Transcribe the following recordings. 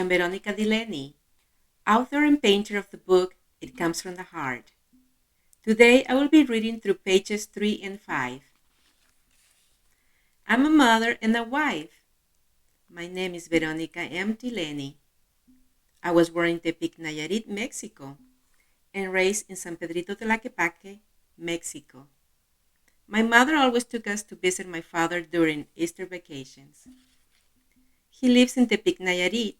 I'm Veronica Delaney, author and painter of the book It Comes from the Heart. Today I will be reading through pages 3 and 5. I'm a mother and a wife. My name is Veronica M. Delaney. I was born in Tepic, Nayarit, Mexico, and raised in San Pedrito Tlaquepaque, Mexico. My mother always took us to visit my father during Easter vacations. He lives in Tepic, Nayarit.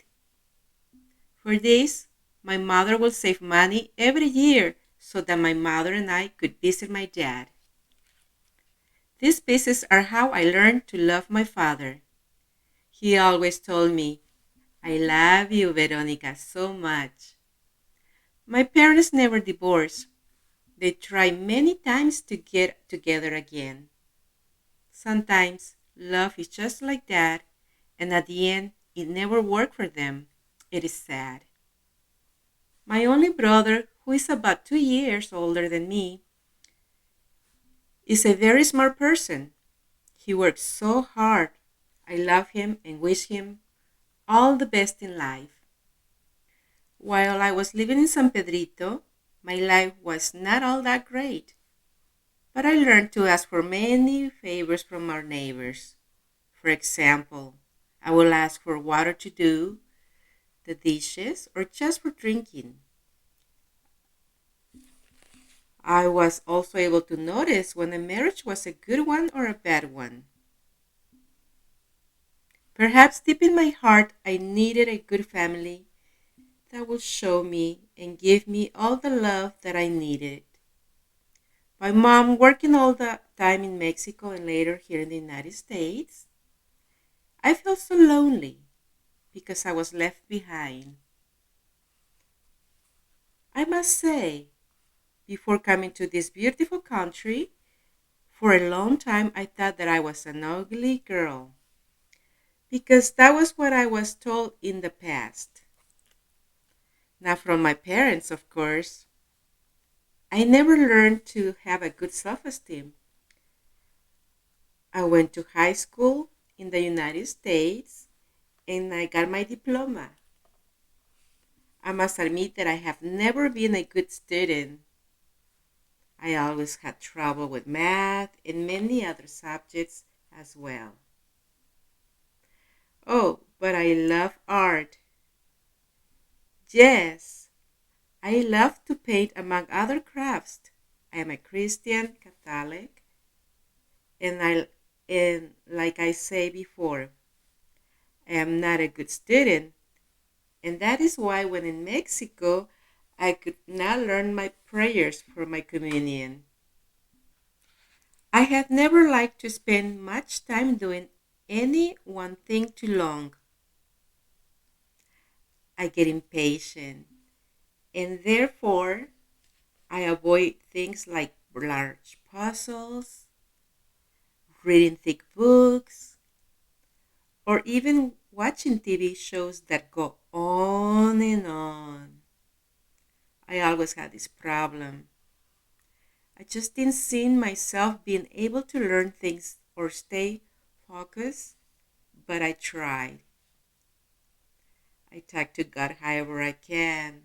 For this, my mother will save money every year so that my mother and I could visit my dad. These pieces are how I learned to love my father. He always told me, I love you, Veronica, so much. My parents never divorced. They tried many times to get together again. Sometimes love is just like that, and at the end, it never worked for them. It is sad. My only brother, who is about 2 years older than me, is a very smart person. He works so hard. I love him and wish him all the best in life. While I was living in San Pedrito, my life was not all that great, but I learned to ask for many favors from our neighbors. For example, I will ask for water to do the dishes or just for drinking. I was also able to notice when a marriage was a good one or a bad one. Perhaps deep in my heart, I needed a good family that would show me and give me all the love that I needed. My mom working all the time in Mexico and later here in the United States, I felt so lonely because I was left behind. I must say, before coming to this beautiful country, for a long time I thought that I was an ugly girl because that was what I was told in the past. Not from my parents, of course. I never learned to have a good self esteem. I went to high school in the United States and I got my diploma. I must admit that I have never been a good student. I always had trouble with math and many other subjects as well. Oh, but I love art. Yes, I love to paint among other crafts. I am a Christian Catholic and like I say before, I am not a good student. And that is why when in Mexico, I could not learn my prayers for my communion. I have never liked to spend much time doing any one thing too long. I get impatient and therefore I avoid things like large puzzles, reading thick books, or even watching TV shows that go on and on. I always had this problem. I just didn't see myself being able to learn things or stay focused, but I tried. I talk to God however I can,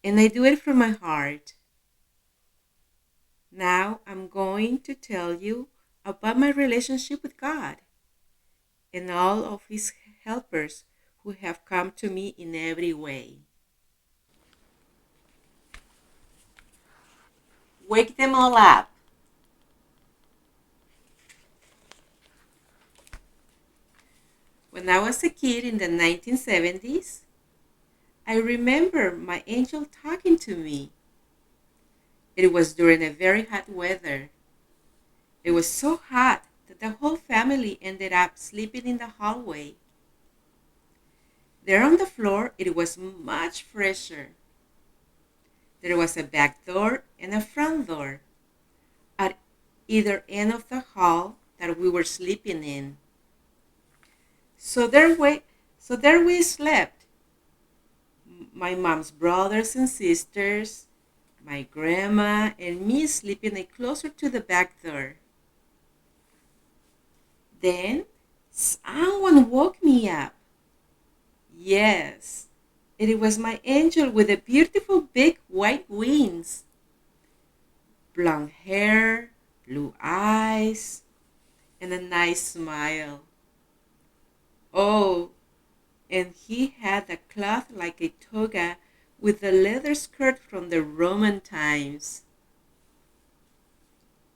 and I do it from my heart. Now I'm going to tell you about my relationship with God and all of His helpers who have come to me in every way. Wake them all up. When I was a kid in the 1970s, I remember my angel talking to me. It was during a very hot weather. It was so hot that the whole family ended up sleeping in the hallway. There on the floor, it was much fresher. There was a back door and a front door at either end of the hall that we were sleeping in. So there we slept. My mom's brothers and sisters, my grandma, and me sleeping closer to the back door. Then someone woke me up. Yes, it was my angel with the beautiful big white wings, blonde hair, blue eyes, and a nice smile. Oh, and he had a cloth like a toga with a leather skirt from the Roman times.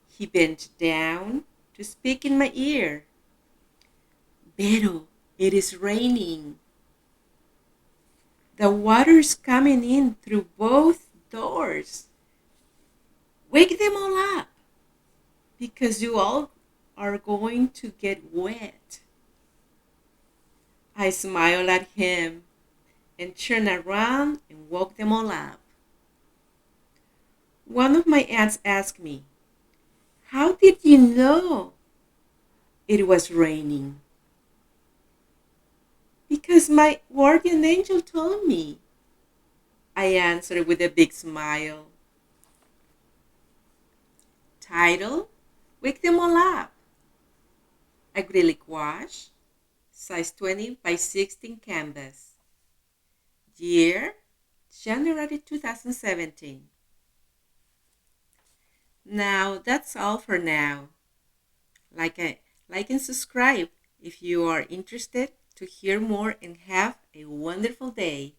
He bent down to speak in my ear. Vero, it is raining. The water's coming in through both doors. Wake them all up because you all are going to get wet. I smiled at him and turned around and woke them all up. One of my aunts asked me, "How did you know it was raining?" "Because my guardian angel told me," I answered with a big smile. Title: Wake Them All Up. Acrylic wash, size 20 by 16 canvas. Year: January 2017. Now that's all for now. Like and subscribe if you are interested to hear more and have a wonderful day.